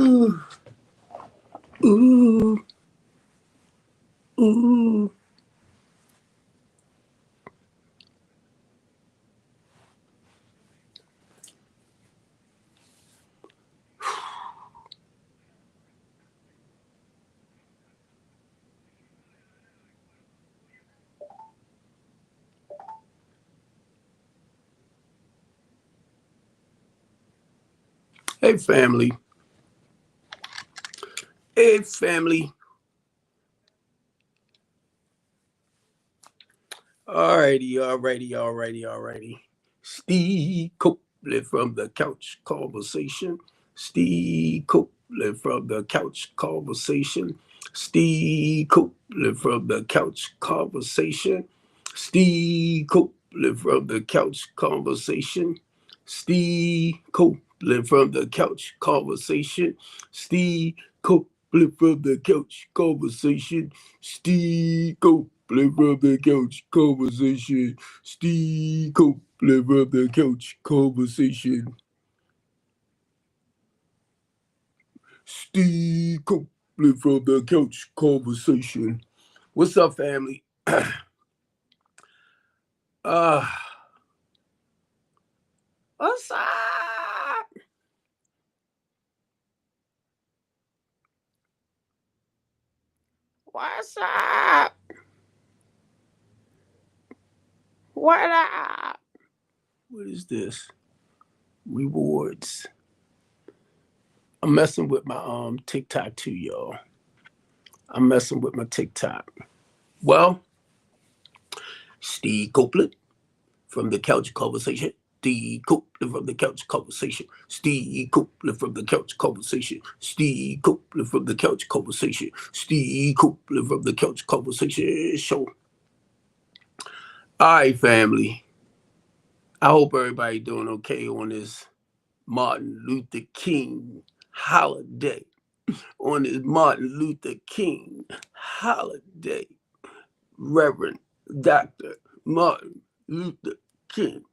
Ooh, ooh, ooh. Hey, family. Hey, family. Alrighty. Steve Copeland from the Couch Conversation. Steve Copeland from the Couch Conversation. Steve Copeland from the Couch Conversation. Steve Copeland from the Couch Conversation. Steve Copeland from the Couch Conversation. Steve Copeland from the Couch Conversation. Steve Copeland from the Couch Conversation. Steve Copeland from the Couch Conversation. Steve Copeland from the Couch Conversation. What's up, family? uh, what's up? What's up? What up? What is this? Rewards. I'm messing with my TikTok too, y'all. I'm messing with my TikTok. Well, Steve Copeland from the Couch Conversation. Steve Copeland from the Couch Conversation. Steve Copeland from the Couch Conversation. Steve Copeland from the Couch Conversation. Steve Copeland from the Couch Conversation show. All right, family. I hope everybody doing okay on this Martin Luther King holiday. On this Martin Luther King holiday. Reverend Dr. Martin Luther King.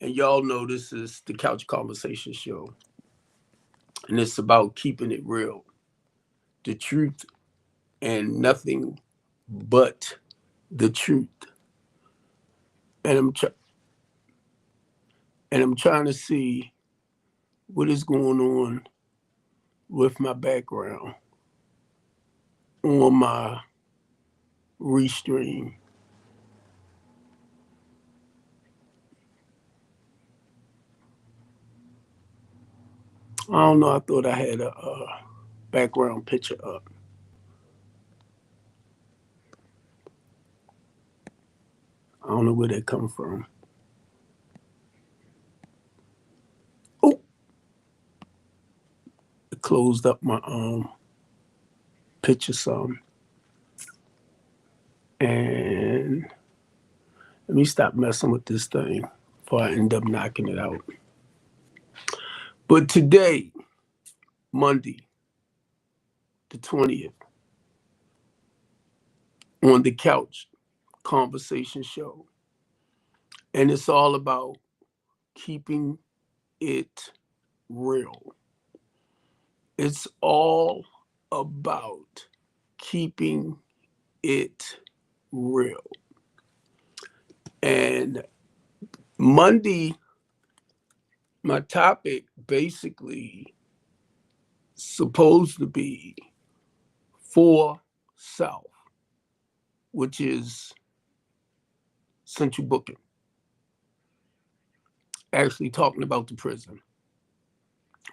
And y'all know this is the Couch Conversation show. And it's about keeping it real. The truth and nothing but the truth. And I'm trying to see what is going on with my background on my restream. I don't know. I thought I had a background picture up. I don't know where that come from. Oh, it closed up my picture some. And let me stop messing with this thing before I end up knocking it out. But today, Monday, the 20th, on the Couch Conversation show. And it's all about keeping it real. It's all about keeping it real. And Monday, my topic basically supposed to be for South, which is central booking. Actually talking about the prison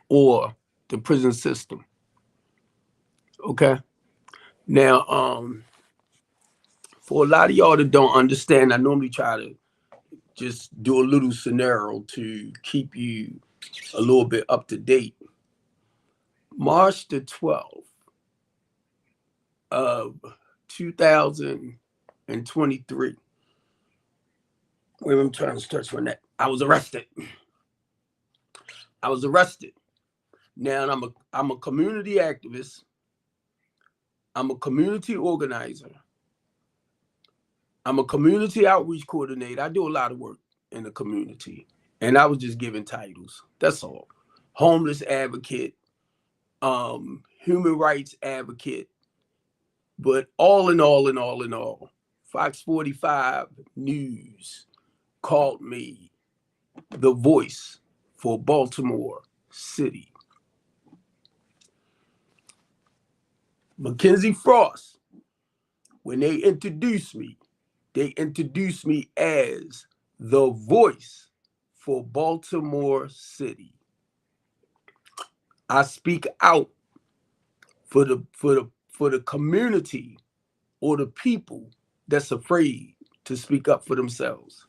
or the prison system. Okay. Now, for a lot of y'all that don't understand, I normally try to just do a little scenario to keep you a little bit up to date. March the 12th of 2023. Wait, I'm trying to search for that. I was arrested. Now I'm a community activist. I'm a community organizer. I'm a community outreach coordinator. I do a lot of work in the community. And I was just giving titles. That's all. homeless advocate, human rights advocate. But all in all, Fox 45 News called me the voice for Baltimore City. Mackenzie Frost, when they introduced me as the voice for Baltimore City. I speak out for the community or the people that's afraid to speak up for themselves.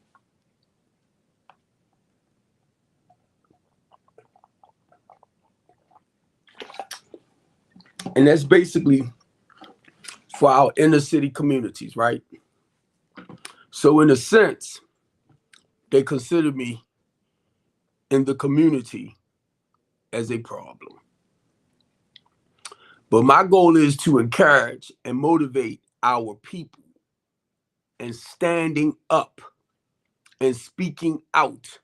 And that's basically for our inner city communities, right? So in a sense, they consider me in the community as a problem. But my goal is to encourage and motivate our people and standing up and speaking out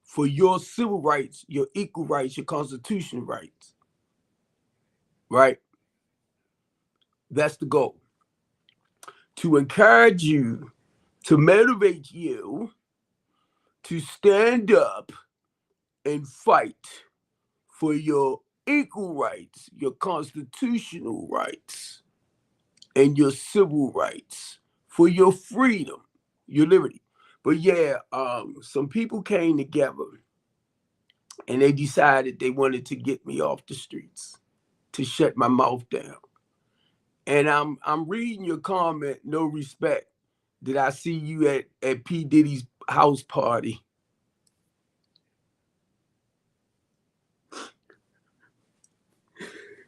for your civil rights, your equal rights, your constitutional rights, right? That's the goal. To encourage you, to motivate you to stand up and fight for your equal rights, your constitutional rights, and your civil rights, for your freedom, your liberty. But yeah, some people came together and they decided they wanted to get me off the streets, to shut my mouth down. And I'm reading your comment, no respect. Did I see you at P. Diddy's house party?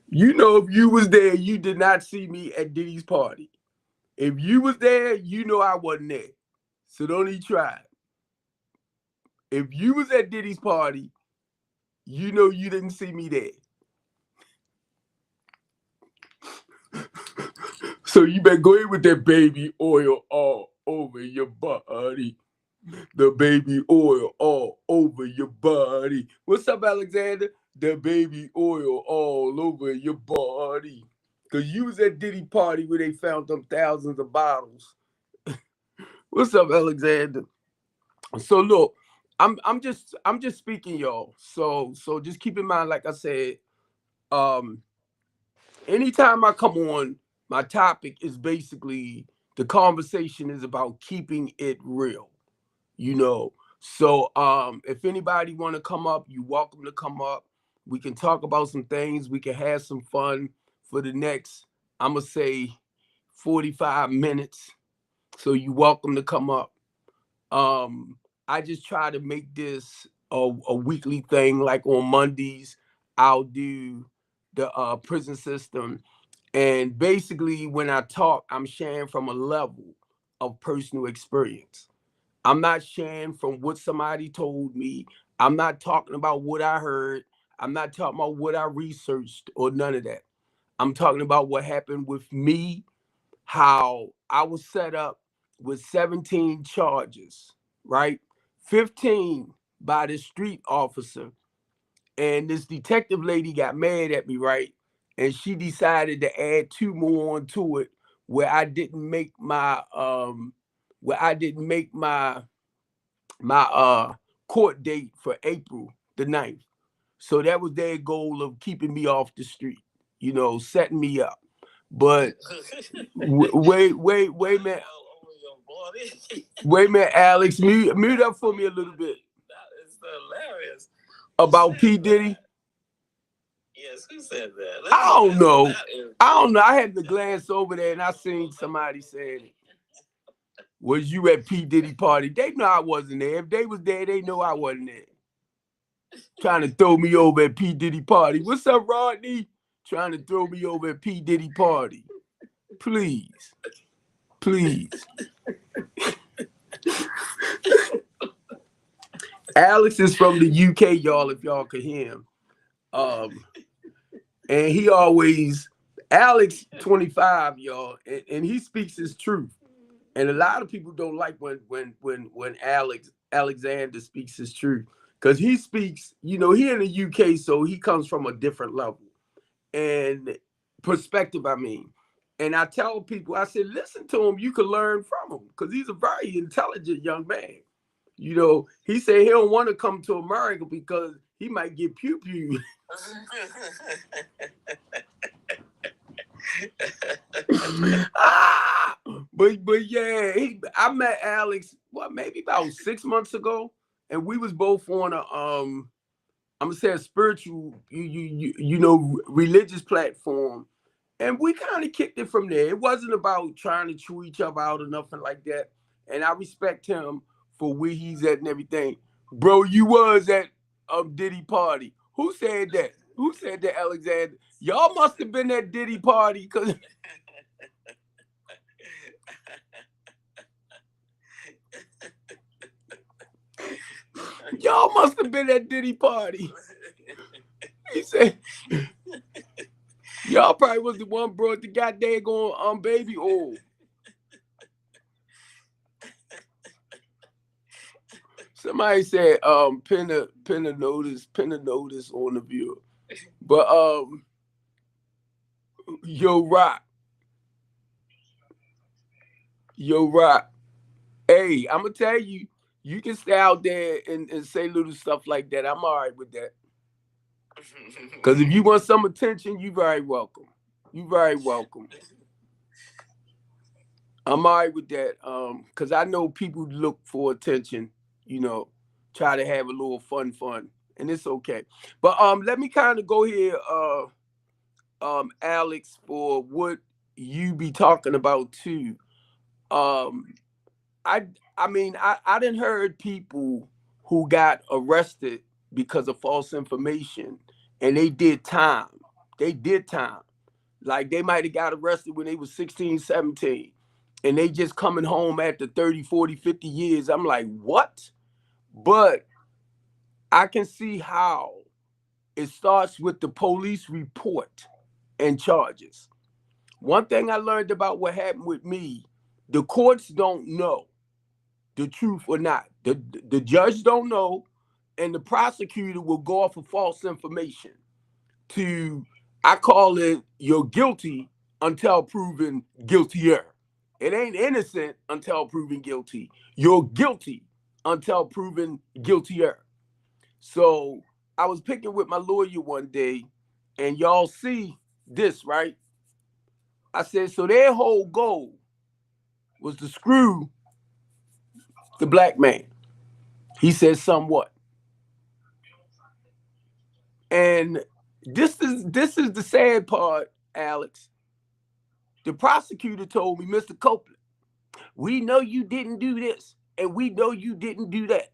You know, if you was there, you did not see me at Diddy's party. If you was there, you know I wasn't there. So don't even try. If you was at Diddy's party, you know you didn't see me there. So you better go in with that baby oil all over your body. The baby oil all over your body. What's up, Alexander? The baby oil all over your body. Because you was at Diddy party where they found them thousands of bottles. What's up, Alexander? So look, I'm just speaking, y'all. So just keep in mind, like I said, anytime I come on, my topic is basically the conversation is about keeping it real, you know. So if anybody want to come up, you're welcome to come up. We can talk about some things. We can have some fun for the next, I'm gonna say, 45 minutes. So you're welcome to come up. I just try to make this a weekly thing. Like on Mondays, I'll do the prison system. And basically, when I talk, I'm sharing from a level of personal experience. I'm not sharing from what somebody told me. I'm not talking about what I heard. I'm not talking about what I researched or none of that. I'm talking about what happened with me, how I was set up with 17 charges, right? 15 by the street officer. And this detective lady got mad at me, right? And she decided to add 2 more onto it where I didn't make my court date for April the 9th. So that was their goal of keeping me off the street, you know, setting me up. But wait a minute. Wait a minute, Alex. Mute up for me a little bit. That is hilarious. About P. Diddy? Yes, who said that? I don't know. I had to glance over there and I seen somebody saying it. Was you at P. Diddy party? They know I wasn't there. If they was there, they know I wasn't there. Trying to throw me over at P. Diddy party. What's up, Rodney? Trying to throw me over at P. Diddy party. Please. Alex is from the UK, y'all, if y'all could hear him. And he always, Alex 25, y'all, and he speaks his truth. And a lot of people don't like when Alexander speaks his truth. because he speaks, you know, he in the UK, so he comes from a different level and perspective, I mean. And I tell people, I said, listen to him, you can learn from him, because he's a very intelligent young man. You know, he said he don't want to come to America because he might get pew-pew. But yeah, I met Alex, what, maybe about 6 months ago, and we was both on a I'm gonna say a spiritual, you know, religious platform, and we kind of kicked it from there. It wasn't about trying to chew each other out or nothing like that. And I respect him for where he's at and everything. Bro, you was at Diddy party. Who said that? Who said that, Alexander? Y'all must have been at Diddy party, because y'all must have been at Diddy party. He said, y'all probably was the one brought the goddamn going baby oil. Somebody said pin a notice on the viewer. But yo rock. Hey, I'm gonna tell you, you can stay out there and say little stuff like that. I'm all right with that. Because if you want some attention, you very welcome. You very welcome. I'm all right with that. Because I know people look for attention, you know, try to have a little fun, and it's okay. But let me kind of go here, Alex, for what you be talking about too. I mean, I done heard people who got arrested because of false information, and they did time. They did time. Like, they might have got arrested when they was 16, 17, and they just coming home after 30, 40, 50 years. I'm like, what? But I can see how it starts with the police report and charges. One thing I learned about what happened with me, the courts don't know the truth or not. The judge don't know, and the prosecutor will go off of false information I call it, you're guilty until proven guiltier. It ain't innocent until proven guilty. You're guilty until proven guiltier. So I was picking with my lawyer one day, and y'all see this, right? I said, so their whole goal was to screw the black man. He said, somewhat. And this is the sad part, Alex. The prosecutor told me, Mr. Copeland, we know you didn't do this, and we know you didn't do that,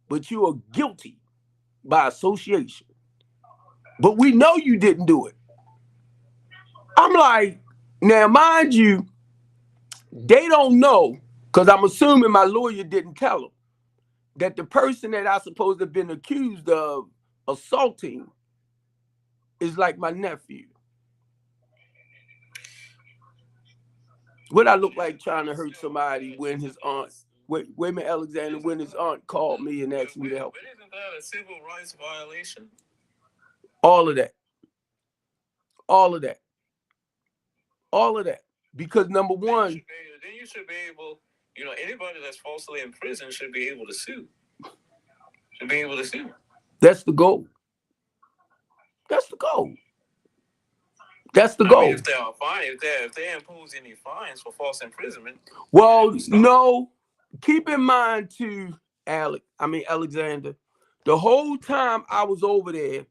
but you are guilty by association. But we know you didn't do it. I'm like, now, mind you, they don't know, because I'm assuming my lawyer didn't tell them, that the person that I supposed to have been accused of assaulting is like my nephew. What I look like trying to hurt somebody when his aunt, wait a minute, Alexander, when his aunt called me and asked me to help. But isn't that a civil rights violation? All of that. All of that. All of that. Because number one, then you should be able, you know, anybody that's falsely in prison should be able to sue. Should be able to sue. That's the goal. That's the goal. That's the goal. I mean, if they're fine, if they impose any fines for false imprisonment. Well, no. Keep in mind too, Alexander, the whole time I was over there,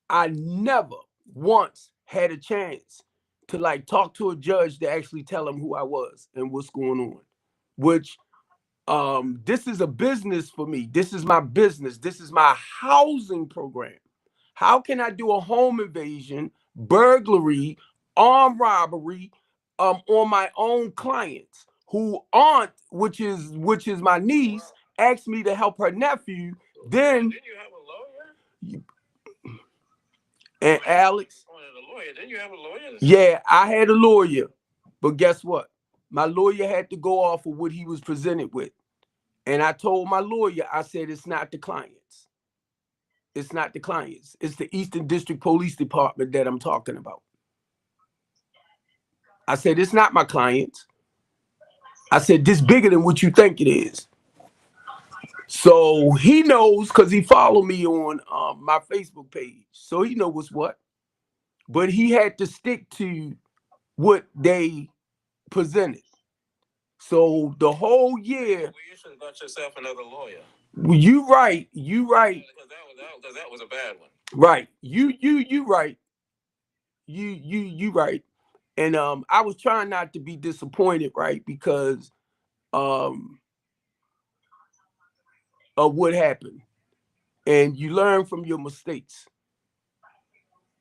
I never once had a chance to like talk to a judge to actually tell him who I was and what's going on. Which this is a business for me. This is my business. This is my housing program. How can I do a home invasion, burglary, armed robbery on my own clients who aunt, which is my niece, asked me to help her nephew? Then didn't you have a lawyer? And Alex, didn't you have a lawyer? Yeah, I had a lawyer, but guess what? My lawyer had to go off of what he was presented with. And I told my lawyer, I said, it's not the clients. It's not the clients. It's the Eastern District Police Department that I'm talking about. I said, it's not my clients. I said, this bigger than what you think it is. So he knows because he followed me on my Facebook page. So he knows what's what. But he had to stick to what they presented. So the whole year. Well, you should have got yourself another lawyer. You right. You right. Because that was a bad one. Right. You right. You right. And I was trying not to be disappointed, right? Because of what happened. And you learn from your mistakes.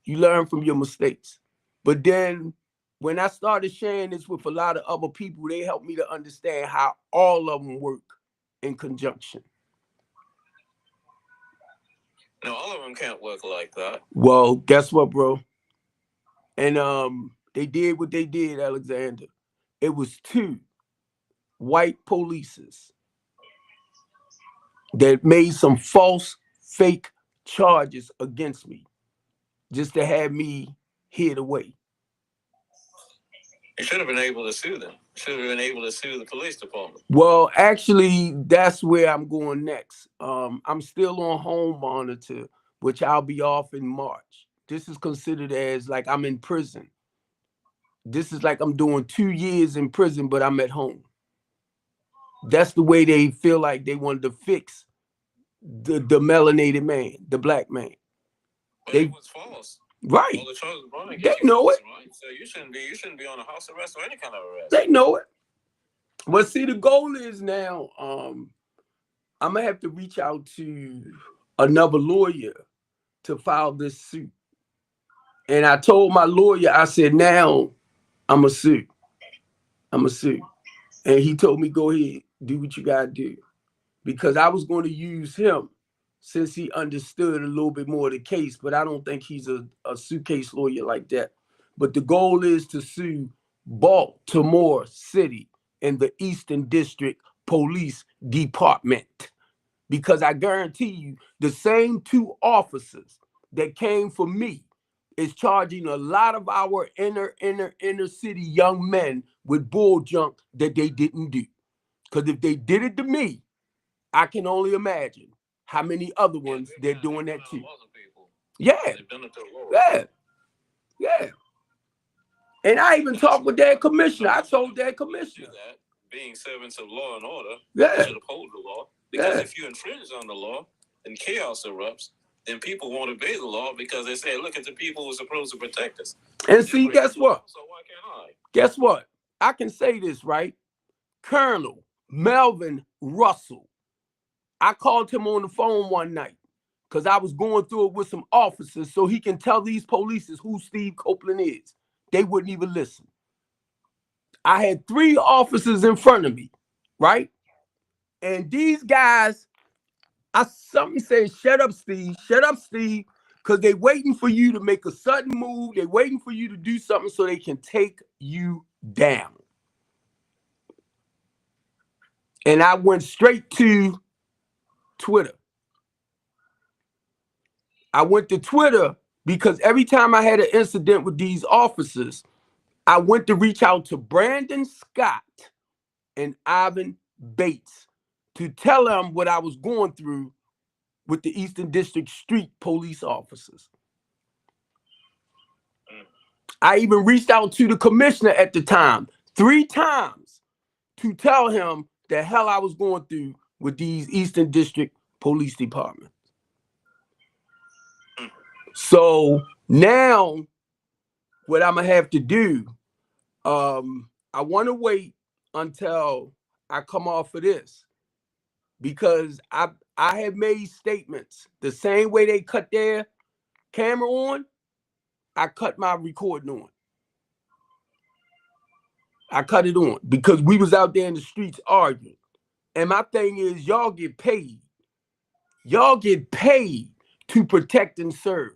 You learn from your mistakes. But then when I started sharing this with a lot of other people, they helped me to understand how all of them work in conjunction. No, all of them can't work like that. Well, guess what, bro? And they did what they did, Alexander. It was 2 white polices that made some false, fake charges against me just to have me hid away. You should have been able to sue them. You should have been able to sue the police department. Well, actually, that's where I'm going next. I'm still on home monitor, which I'll be off in March. This is considered as like I'm in prison. This is like I'm doing 2 years in prison, but I'm at home. That's the way they feel like they wanted to fix the melanated man, the black man. But it was false. Right. All the charges brought against They know it. Right? So you shouldn't be on a house arrest or any kind of arrest. They know it. But see, the goal is now, I'm gonna have to reach out to another lawyer to file this suit. And I told my lawyer, I said, now I'm a sue. I'm a sue. And he told me, go ahead, do what you gotta do. Because I was going to use him since he understood a little bit more of the case, but I don't think he's a suitcase lawyer like that. But the goal is to sue Baltimore City and the Eastern District Police Department. Because I guarantee you, the same 2 officers that came for me is charging a lot of our inner city young men with bull junk that they didn't do. Because if they did it to me, I can only imagine how many other ones they're doing that to. Yeah. Yeah. And I even talked with their commissioner. I told their commissioner. Being servants of law and order, yeah, you should uphold the law. Because if you infringe on the law, then chaos erupts. Then people won't obey the law because they say, look at the people who are supposed to protect us. And see, guess what? So why can't I? Guess what? I can say this, right? Colonel Melvin Russell. I called him on the phone one night because I was going through it with some officers so he can tell these police who Steve Copeland is. They wouldn't even listen. I had 3 officers in front of me, right? And these guys, something said, shut up, Steve, because they waiting for you to make a sudden move. They waiting for you to do something so they can take you down. And I went straight to Twitter. I went to Twitter because every time I had an incident with these officers, I went to reach out to Brandon Scott and Ivan Bates to tell them what I was going through with the Eastern District Street police officers. I even reached out to the commissioner at the time 3 times to tell him the hell I was going through with these Eastern District Police Departments. So now what I'm gonna have to do, I want to wait until I come off of this because I have made statements the same way they cut their camera on. I cut my recording on. I cut it on because we was out there in the streets arguing. And my thing is, y'all get paid. Y'all get paid to protect and serve.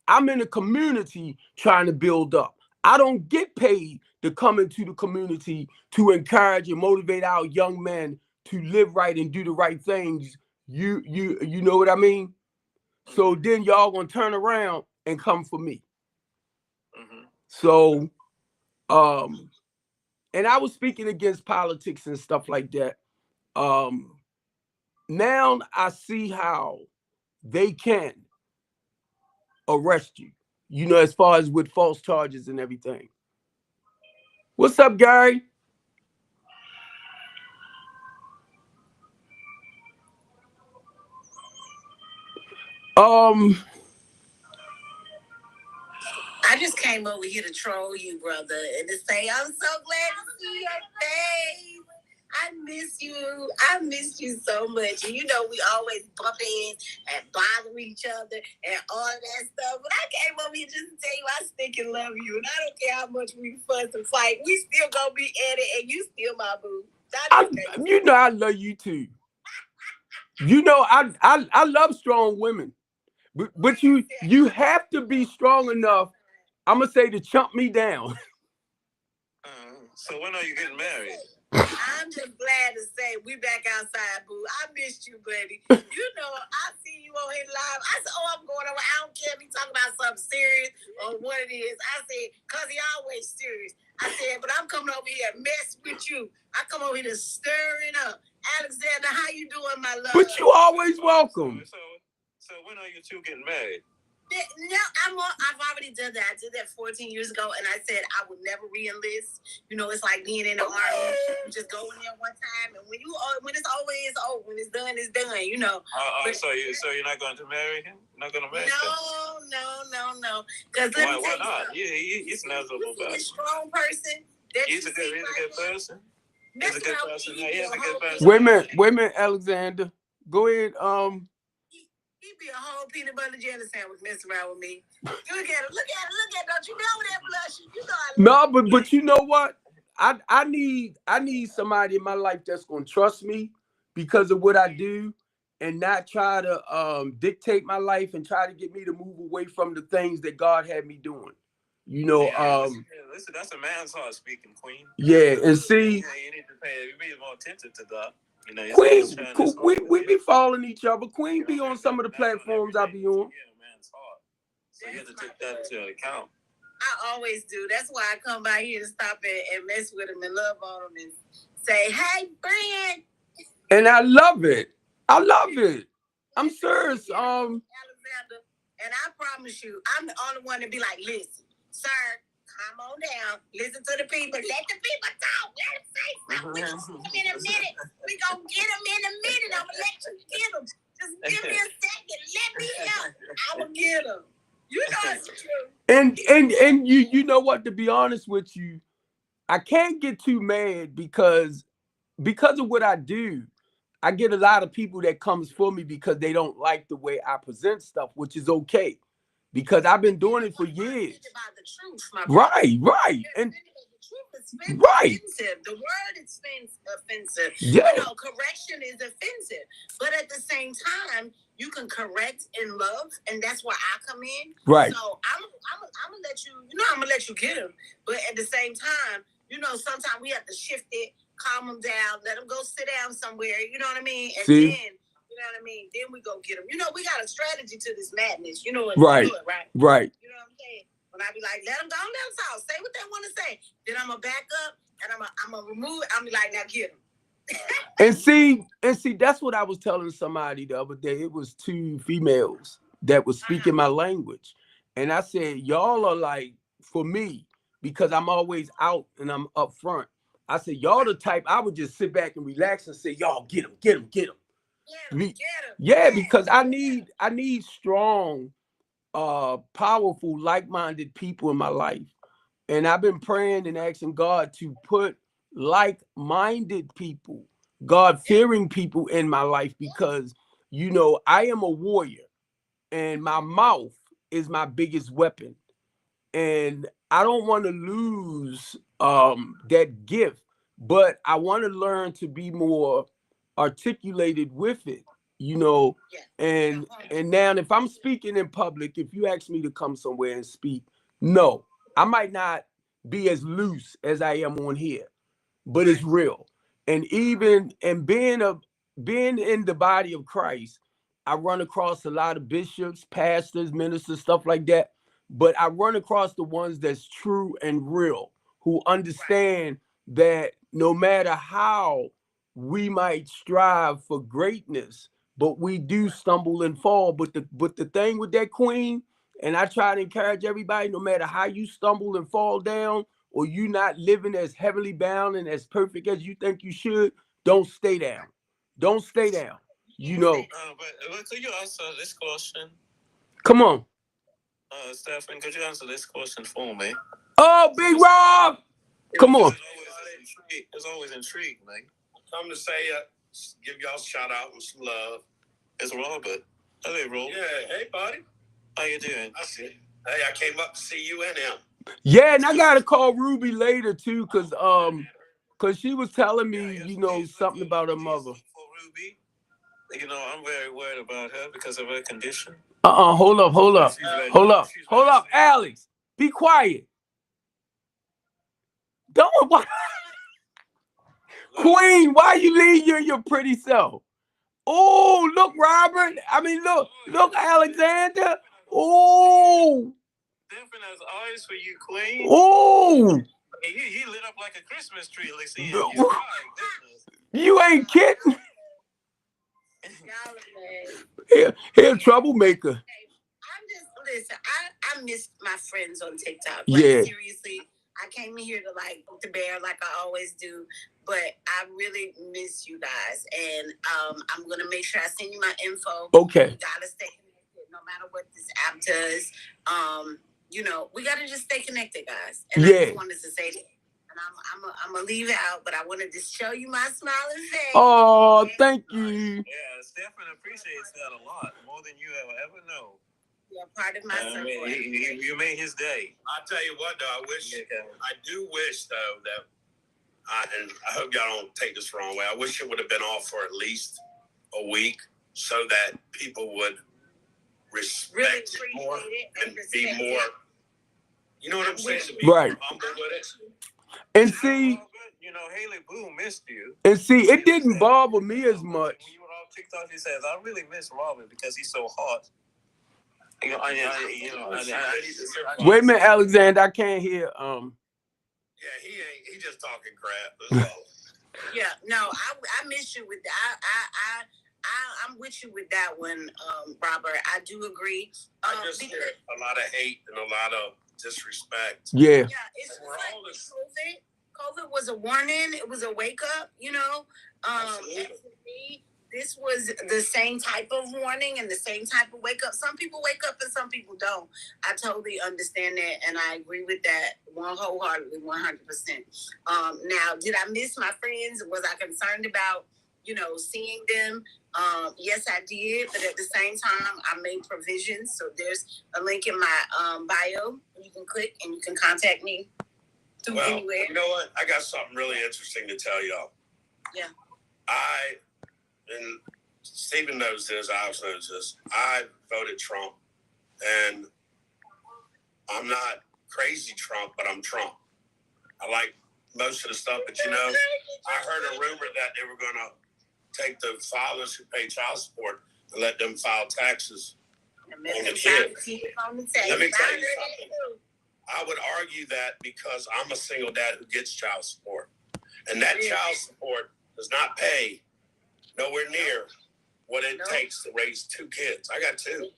I'm in a community trying to build up. I don't get paid to come into the community to encourage and motivate our young men to live right and do the right things. You know what I mean? So then y'all gonna turn around and come for me. Mm-hmm. So, and I was speaking against politics and stuff like that. Now I see how they can arrest you, as far as with false charges and everything. What's up, Gary? I just came over here to troll you, brother, and to say I'm so glad to see your face. I miss you. I miss you so much. And we always bump heads and bother each other and all of that stuff. But I came over here just to tell you I stick and love you. And I don't care how much we fuss and fight. We still gonna be at it, and you still my boo. I love you too. I love strong women. But you have to be strong enough, I'm gonna say, to chump me down. So when are you getting married? I'm just glad to say we back outside, boo. I missed you, buddy. I see you on here live. I said, I'm going over. I don't care if he talking about something serious or what it is. I said, because he always serious. I said, but I'm coming over here to mess with you. I come over here to stir it up. Alexander, how you doing, my love? But you always welcome. So when are you two getting married? No, I've already done that. I did that 14 years ago, and I said I would never re-enlist. It's like being in the army. You just go in there one time, and when it's over, it's over. When it's done, it's done. So you're not going to marry him? Not going to marry him? No. Because why not? He's miserable about it. He's a strong person. He's a good person. He's a good person. He is a good person. Wait a minute, Alexander. Go ahead. He'd be a whole peanut butter jelly sandwich messing around with me. Look at him. Don't you know that blushing? But you know what? I need somebody in my life that's gonna trust me because of what I do, and not try to dictate my life and try to get me to move away from the things that God had me doing. Listen, that's a man's heart speaking, Queen. Yeah, and see, you need to be more attentive to God. Queen, we be following each other. Queen be on some of the platforms I be on. So you have to take that into account. I always do. That's why I come by here to stop and mess with him and love on him and say, "Hey, friend." And I love it. I'm serious. Alexander, and I promise you, I'm the only one to be like, "Listen, sir, come on down. Listen to the people. Let the people talk. Let them say something. We gonna get him in a minute. I'm gonna let you get him. Just give me a second. Let me help. I will get him. It's true. And you know what? To be honest with you, I can't get too mad because of what I do. I get a lot of people that comes for me because they don't like the way I present stuff, which is okay. Because I've been doing it for years. About the truth, Right. And the truth is right. Offensive. The word is offensive. Yeah. Correction is offensive. But at the same time, you can correct in love, and that's where I come in. Right. So I'm gonna let you. I'm gonna let you get him. But at the same time, sometimes we have to shift it, calm them down, let them go sit down somewhere. You know what I mean? And See? then. You know what I mean? Then we go get them. We got a strategy to this madness. Right. Right? Right. You know what I'm saying? When I be like, let them go, let them talk, say what they want to say. Then I'm gonna back up and I'm gonna remove it. I'm like, now get them. and see, that's what I was telling somebody the other day. It was two females that was speaking my language, and I said, y'all are like, for me, because I'm always out and I'm up front. I said, y'all the type I would just sit back and relax and say, y'all get them. Yeah, because I need strong, powerful, like-minded people in my life. And I've been praying and asking God to put like-minded people, God-fearing people in my life because, I am a warrior and my mouth is my biggest weapon. And I don't want to lose that gift, but I want to learn to be more articulated with it, and now if I'm speaking in public, if you ask me to come somewhere and speak, no, I might not be as loose as I am on here, but it's real. And even being in the body of Christ, I run across a lot of bishops, pastors, ministers, stuff like that. But I run across the ones that's true and real, who understand that no matter how we might strive for greatness, but we do stumble and fall. But the thing with that, Queen, and I try to encourage everybody, no matter how you stumble and fall down, or you not living as heavily bound and as perfect as you think you should, don't stay down. Don't stay down. You know, but could you answer this question? come on. Stephen, could you answer this question for me? Oh, Big Rob! Come on. It's always intrigued, man. Come to say, give y'all a shout out and some love. It's Robert. Hello, Rob. Yeah, hey, buddy. How you doing? I see. Hey, I came up to see you and him. Yeah, and I gotta call Ruby later too, cause she was telling me, something about her mother. For Ruby, I'm very worried about her because of her condition. Hold up, Alex, be quiet. Don't. Queen, why you leave your pretty self? Oh, look, Robert. I mean, look, Alexander. Oh. Stephen has eyes for you, Queen. Oh. He lit up like a Christmas tree. You ain't kidding. Here, troublemaker. Listen, I miss my friends on TikTok. Yeah. Seriously, I came in here to poke the bear like I always do, but I really miss you guys, and I'm gonna make sure I send you my info. Okay. We gotta stay connected, no matter what this app does. We gotta just stay connected, guys. And I just wanted to say that. And I'm gonna leave it out, but I wanted to show you my smiling face. Oh, thank you. Yeah, Stephen appreciates that a lot, more than you ever know. You're part of my circle. You made his day. I tell you what, though, I do wish, though, that, and I hope y'all don't take this the wrong way, I wish it would have been off for at least a week so that people would respect it more and be more, you know what I'm saying? To be right. more humble with it. And see, Haley Boone missed you. And see, it didn't bother me as much. When you were on TikTok, he says, "I really miss Robin because he's so hot." Wait a minute, Alexander, I can't hear. Yeah, he just talking crap. That's all. Yeah, no, I miss you with that. I'm with you with that one, Robert. I do agree. I just hear a lot of hate and a lot of disrespect. Yeah. Yeah, it's like COVID was a warning. It was a wake up, And for me, this was the same type of warning and the same type of wake up. Some people wake up and some people don't. I totally understand that, and I agree with that wholeheartedly, 100%. Now, did I miss my friends? Was I concerned about, seeing them? Yes, I did, but at the same time, I made provisions. So there's a link in my bio. You can click and you can contact me through anywhere. You know what? I got something really interesting to tell y'all. Yeah. And Stephen knows this, Alex knows this. I voted Trump, and I'm not crazy Trump, but I'm Trump. I like most of the stuff, but I heard a rumor that they were going to take the fathers who pay child support and let them file taxes on the kids. Let me tell you something. I would argue that because I'm a single dad who gets child support, and that child support does not pay nowhere near what it takes to raise two kids. I got two.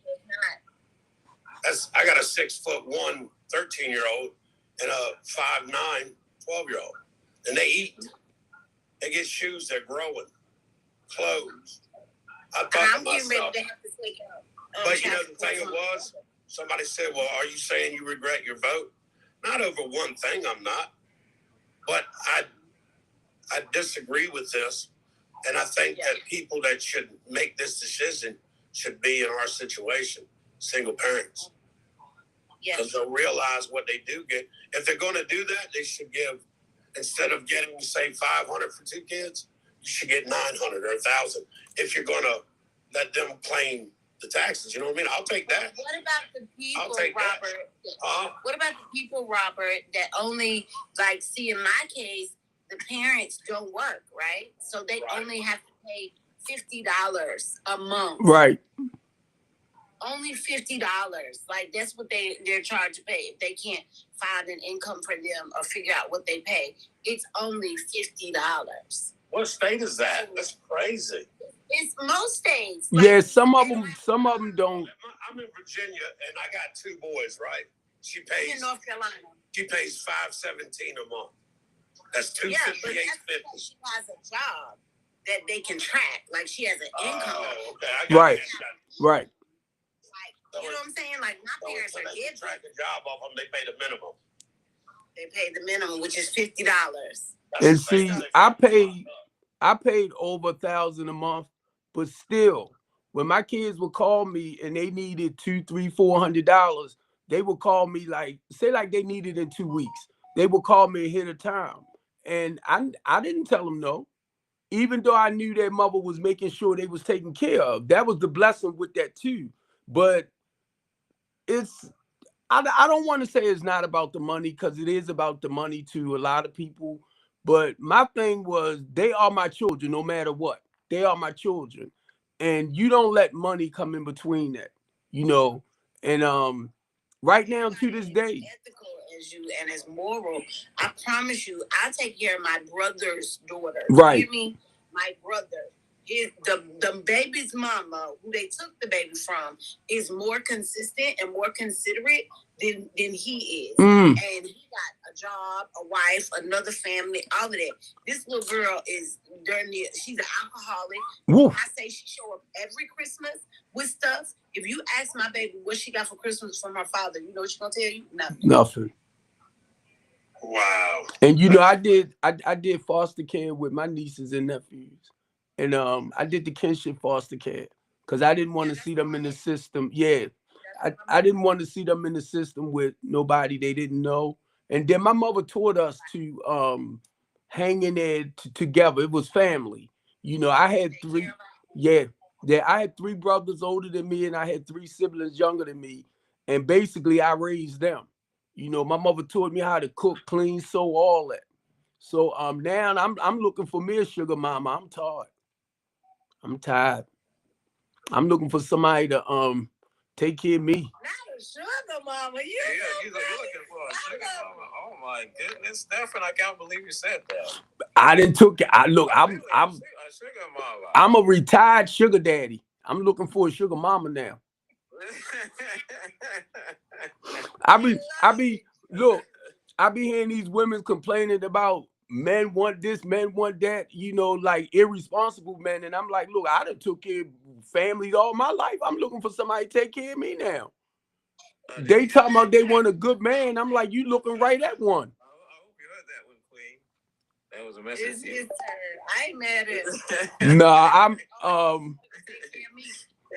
I got a 6'1" 13-year-old and a 5'9" 12-year-old, and they eat. They get shoes. They're growing. Clothes. I thought to myself. But the thing was, somebody said, "Well, are you saying you regret your vote?" Not over one thing. I'm not. But I disagree with this. And I think that people that should make this decision should be in our situation, single parents. Because they'll realize what they do get. If they're going to do that, they should give, instead of getting, say, $500 for two kids, you should get $900 or $1,000 if you're going to let them claim the taxes. You know what I mean? I'll take that. What about the people, Robert? What about the people, Robert, that only, see, in my case, the parents don't work, right? So they only have to pay $50 a month. Right. Only $50. Like that's what they're charged to pay. If they can't find an income for them or figure out what they pay, it's only $50. What state is that? That's crazy. It's most states. Yeah, some of them don't. I'm in Virginia and I got 2 boys, right? She pays in North Carolina. She pays $517 a month. That's $258.50. She has a job that they can track. Like she has an income. Oh, okay. I got Right. that. Right. Like, you know what I'm saying? Like my parents so are they getting track the job off them. They pay the minimum. They pay the minimum, which is $50. And see, I paid over $1,000 a month, but still, when my kids would call me and they needed $200, $300, $400, they would call me like they needed in 2 weeks. They would call me ahead of time, and I didn't tell them no, even though I knew their mother was making sure they was taken care of. That was the blessing with that too. But I don't want to say it's not about the money, because it is about the money to a lot of people. But my thing was, they are my children no matter what. They are my children. And you don't let money come in between that, And right now to this day. Ethical as you and as moral, I promise you, I take care of my brother's daughter. Right. You hear me? My brother. The baby's mama, who they took the baby from, is more consistent and more considerate than he is. And he got a job, a wife, another family, all of that. This little girl is she's an alcoholic. Woo. I say she show up every Christmas with stuff. If you ask my baby what she got for Christmas from her father, you know what she's gonna tell you? Nothing. Wow. And I did foster care with my nieces and nephews. And I did the kinship foster care because I didn't want to see them in the system. Yeah, I didn't want to see them in the system with nobody they didn't know. And then my mother taught us to hang in there together. It was family. I had 3. Yeah, I had 3 brothers older than me, and I had 3 siblings younger than me. And basically, I raised them. My mother taught me how to cook, clean, sew, all that. So now I'm looking for me a sugar mama. I'm tired. I'm looking for somebody to take care of me. Not a sugar mama. You're looking for a sugar mama. Oh my goodness, Stephen, I can't believe you said that. I didn't took it. I'm a sugar mama. I'm a retired sugar daddy. I'm looking for a sugar mama now. I be hearing these women complaining about men want this, men want that, like irresponsible men. And I'm like, look, I done took care of families all my life. I'm looking for somebody to take care of me now. They talking about they want a good man. I'm like, you looking right at one. I hope you heard that one, Queen. That was a message to you. I ain't mad at it. Nah, I'm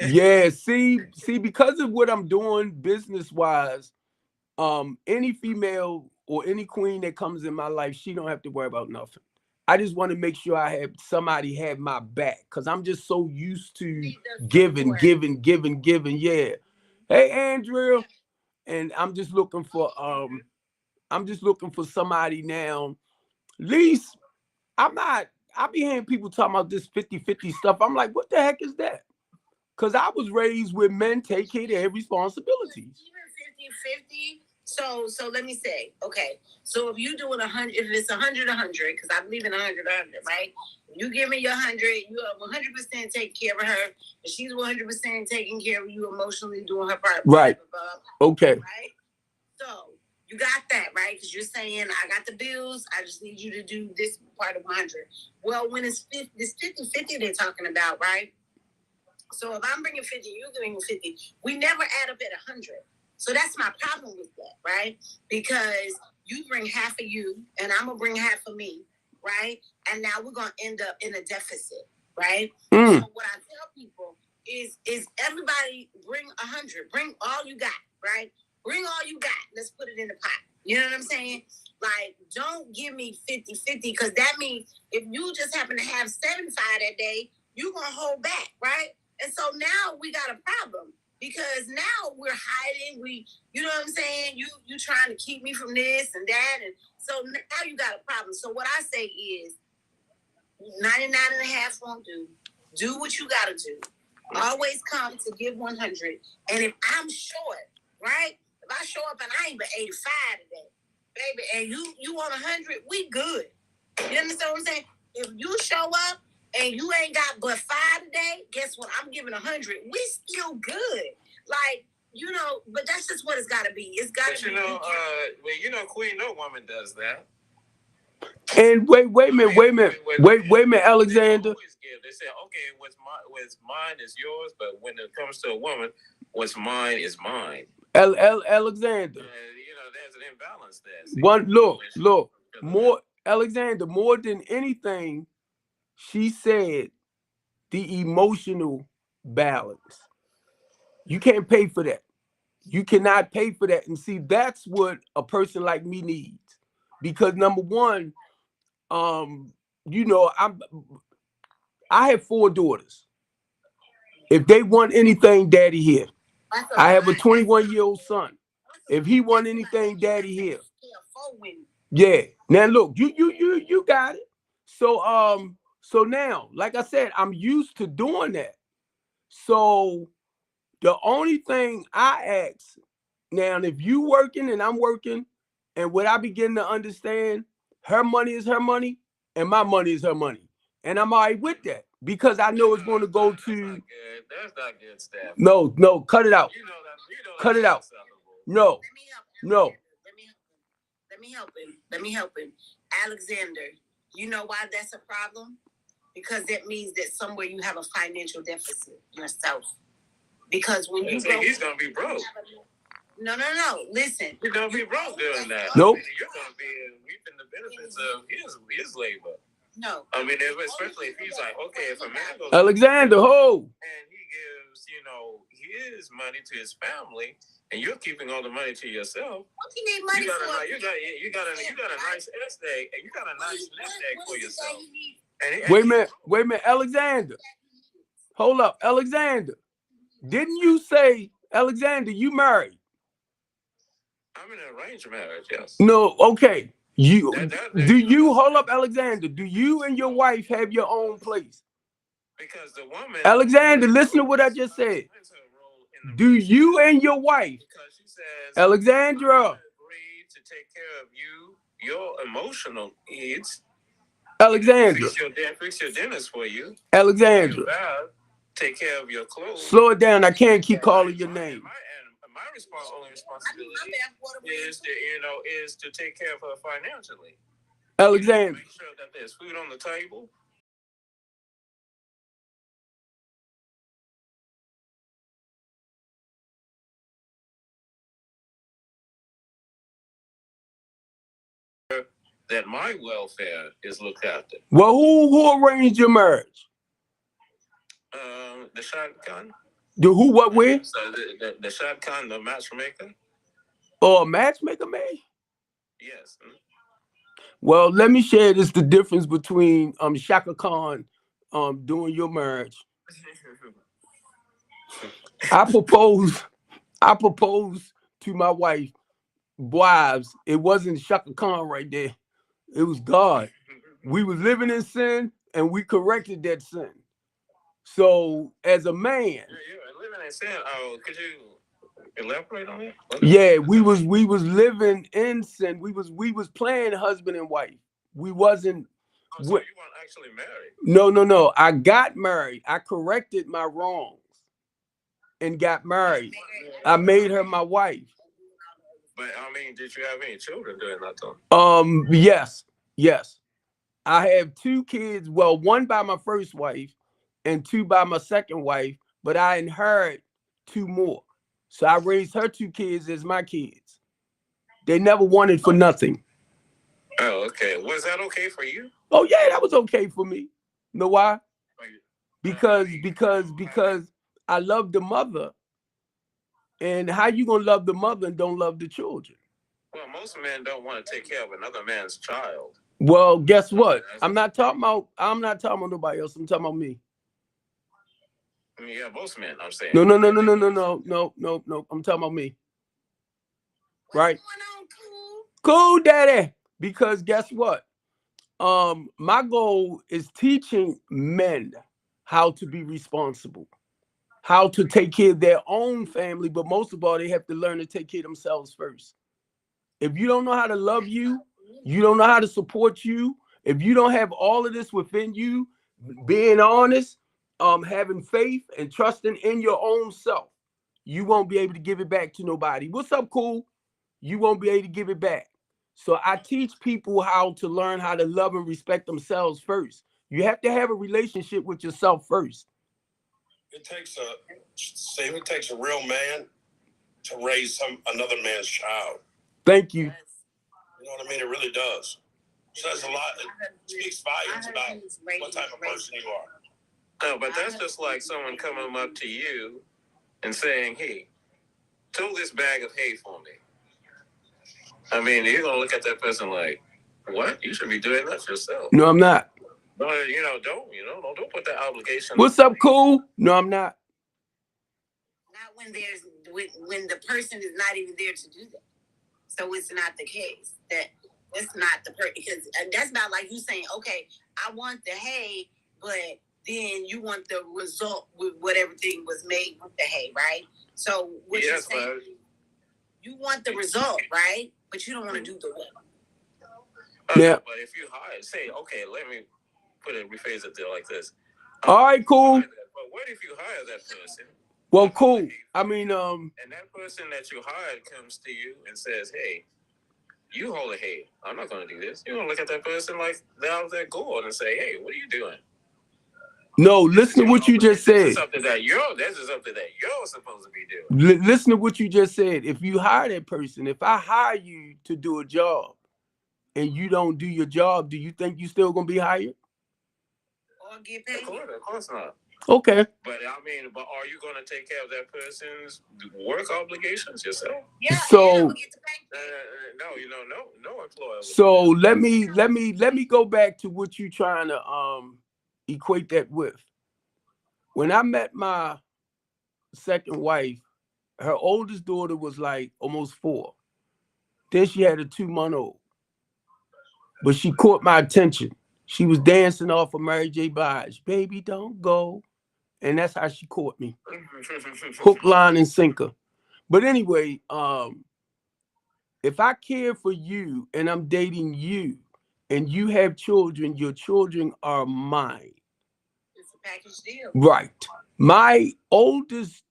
yeah, see, because of what I'm doing business-wise, any female or any queen that comes in my life, she don't have to worry about nothing. I just want to make sure I have somebody have my back, because I'm just so used to giving. Yeah. Hey, Andrea. And I'm just looking for somebody now. At least I be hearing people talking about this 50-50 stuff. I'm like, what the heck is that? Because I was raised with men take care of their responsibilities. Even 50-50. So let me say, okay. So if you're doing 100, if it's 100, because I believe in 100, right? You give me your 100, you are 100% taking care of her, and she's 100% taking care of you emotionally, doing her part. Right. Okay. Right. So you got that, right? Because you're saying, I got the bills. I just need you to do this part of 100. Well, when it's this 50-50 they're talking about, right? So if I'm bringing 50, you're bringing 50. We never add up at 100. So that's my problem with that, right? Because you bring half of you, and I'm gonna bring half of me, right? And now we're gonna end up in a deficit, right? So what I tell people is everybody bring 100, bring all you got, right? Bring all you got. Let's put it in the pot. You know what I'm saying? Like, don't give me 50-50, because that means if you just happen to have 75 that day, you're gonna hold back, right? And so now we got a problem, because now we're hiding. You know what I'm saying? You trying to keep me from this and that. And so now you got a problem. So what I say is 99.5 won't do. Do what you gotta do. Always come to give 100. And if I'm short, right? If I show up and I ain't but 85 today, baby, and you want 100, we good. You understand what I'm saying? If you show up and you ain't got but 5 today, guess what? I'm giving 100. We still good. Like, you know, but that's just what it's gotta be. It's gotta be. Queen, no woman does that. And wait a minute, Alexander. They say, okay, what's mine is yours, but when it comes to a woman, what's mine is mine. Alexander. There's an imbalance there. Look, more Alexander, more than anything, she said the emotional balance. You can't pay for that. You cannot pay for that. And see, that's what a person like me needs. Because number one, I have 4 daughters. If they want anything, daddy here. I have a 21-year-old son. If he want anything, daddy here. Yeah. Now look, you got it. So now, like I said, I'm used to doing that. So the only thing I ask now, if you working and I'm working, and what I begin to understand, her money is her money, and my money is her money. And I'm all right with that because I know it's going to go to. That's not good, Steph. No, cut it out. Cut it out. No. Let me help him. Alexander, you know why that's a problem? Because that means that somewhere you have a financial deficit yourself. Because when you go, he's gonna be broke. No. Listen. You're gonna be broke doing that. Nope. You're gonna be reaping the benefits of his labor. No. I mean, especially if he's like, okay, if a man goes Alexander, and he gives, his money to his family, and you're keeping all the money to yourself. What you need money for? You got a nice nest egg, and you got a nice nest egg for yourself. Wait a minute, Alexander. Hold up, Alexander. Didn't you say, Alexander, you married? I'm in an arranged marriage, yes. No, okay. Hold up, Alexander. Do you and your wife have your own place? Because the woman, Alexander, listen to what I just said. Do you and your wife, because she says, Alexandra, agree to take care of your emotional needs. Alexandra, fix your dinners for you. Alexandra, take care of your clothes. Slow it down. I can't keep calling your name. My only responsibility is to take care of her financially. Alexander, make sure that there's food on the table. That my welfare is looked after. Well, who arranged your marriage? The shotgun. The who, what, where? So the shotgun, the matchmaker. Oh, a matchmaker, man? Yes. Well, let me share this, the difference between Shaka Khan doing your marriage. I proposed to my wives. It wasn't Shaka Khan right there. It was God. We was living in sin and we corrected that sin. So as a man, you're living in sin. Oh, could you elaborate on it? Yeah, we was living in sin. We was playing husband and wife. We wasn't. So you weren't actually married? No. I got married. I corrected my wrongs and got married. I made her my wife. But I mean, did you have any children during that time? Yes. I have 2 kids. Well, 1 by my first wife and 2 by my second wife, but I inherit 2 more. So I raised her 2 kids as my kids. They never wanted for nothing. Oh, okay. Was that okay for you? Oh yeah, that was okay for me. You know why? Because I love the mother. And how you gonna love the mother and don't love the children? Well, most men don't want to take care of another man's child. Well, guess what? I'm not talking about nobody else. I'm talking about me. I mean, yeah, most men, I'm saying. No. I'm talking about me. Right? Cool, daddy. Because guess what? My goal is teaching men how to be responsible, how to take care of their own family, but most of all, they have to learn to take care of themselves first. If you don't know how to love you, you don't know how to support you, if you don't have all of this within you, being honest, having faith and trusting in your own self, you won't be able to give it back to nobody. What's up, cool? You won't be able to give it back. So I teach people how to learn how to love and respect themselves first. You have to have a relationship with yourself first. It takes a real man to raise another man's child. Thank you. You know what I mean? It really does. It says a lot. It speaks volumes about what type of person you are. No, but that's just like someone coming up to you and saying, "Hey, tow this bag of hay for me." I mean, you're gonna look at that person like, "What? You should be doing that yourself." No, I'm not. No, don't put that obligation. What's up, cool? No, I'm not. Not when the person is not even there to do that. So it's not the case. That's not the person, because that's not like you saying, okay, I want the hay, but then you want the result with whatever thing was made with the hay, right? So what you're saying, you want the result, right? But you don't want to do the work. Yeah. But if you hire, say, okay, let me rephrase it like this. All right, cool. But what if you hire that person? Well, cool. I mean, and that person that you hired comes to you and says, "Hey, you hold a hay. I'm not going to do this." You're going to look at that person like they're out of their gourd and say, "Hey, what are you doing?" No, listen to what you just said. This is something that you're supposed to be doing. Listen to what you just said. If you hire that person, if I hire you to do a job and you don't do your job, do you think you still going to be hired? Or get paid? Of course not. Okay. But are you going to take care of that person's work obligations yourself? Yeah. So no employer. So let me go back to what you're trying to equate that with. When I met my second wife, her oldest daughter was like almost 4. Then she had a 2-month-old. But she caught my attention. She was dancing off of Mary J. Blige, "Baby, Don't Go." And that's how she caught me. Hook, line, and sinker. But anyway, if I care for you and I'm dating you and you have children, your children are mine. It's a package deal. Right. My oldest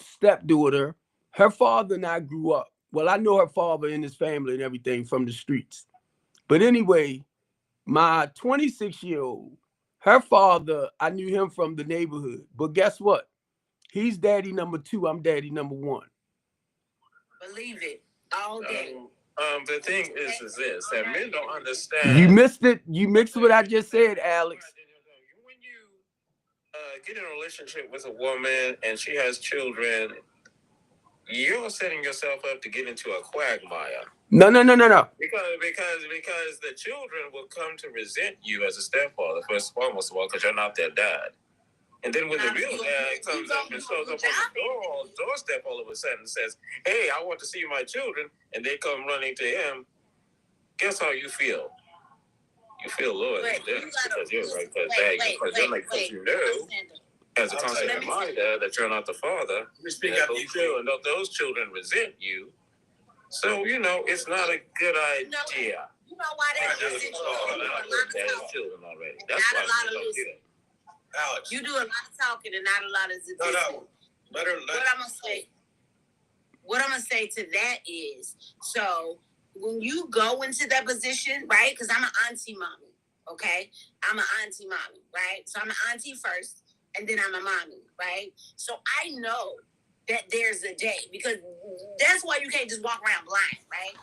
stepdaughter, her father and I grew up. Well, I know her father and his family and everything from the streets. But anyway, my 26-year-old, her father, I knew him from the neighborhood. But guess what? He's daddy number 2. I'm daddy number 1. Believe it. All day. The thing is this, that men don't understand. You missed it. You mixed what I just said, Alex. When you get in a relationship with a woman and she has children, you're setting yourself up to get into a quagmire. No. Because the children will come to resent you as a stepfather, first and foremost of all, because you're not their dad. And then when the real dad comes up and shows up on the doorstep all of a sudden and says, "Hey, I want to see my children," and they come running to him, guess how you feel? You feel lower because you're right, because you know, as a concept in mind, that you're not the father. Those children resent you. So, it's not a good idea. You know why they resent you? Children already. That's why we don't do that. Alex, you do a lot of talking and not a lot of listening. What I'm gonna say to that is, so when you go into that position, right? Because I'm an auntie mommy, okay? I'm an auntie mommy, right? So I'm an auntie first, and then I'm a mommy, right? So I know that there's a day, because that's why you can't just walk around blind, right?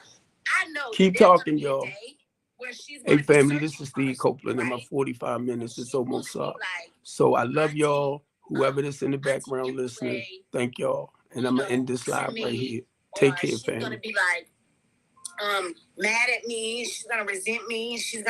I know. Keep talking, y'all. Hey, Hey, family, this is Steve Copeland, and my 45 minutes is almost up. So I love y'all, whoever that's in the background listening. Thank y'all. And I'm going to end this live right here. Take care, family. She's going to be like, mad at me. She's going to resent me. She's going to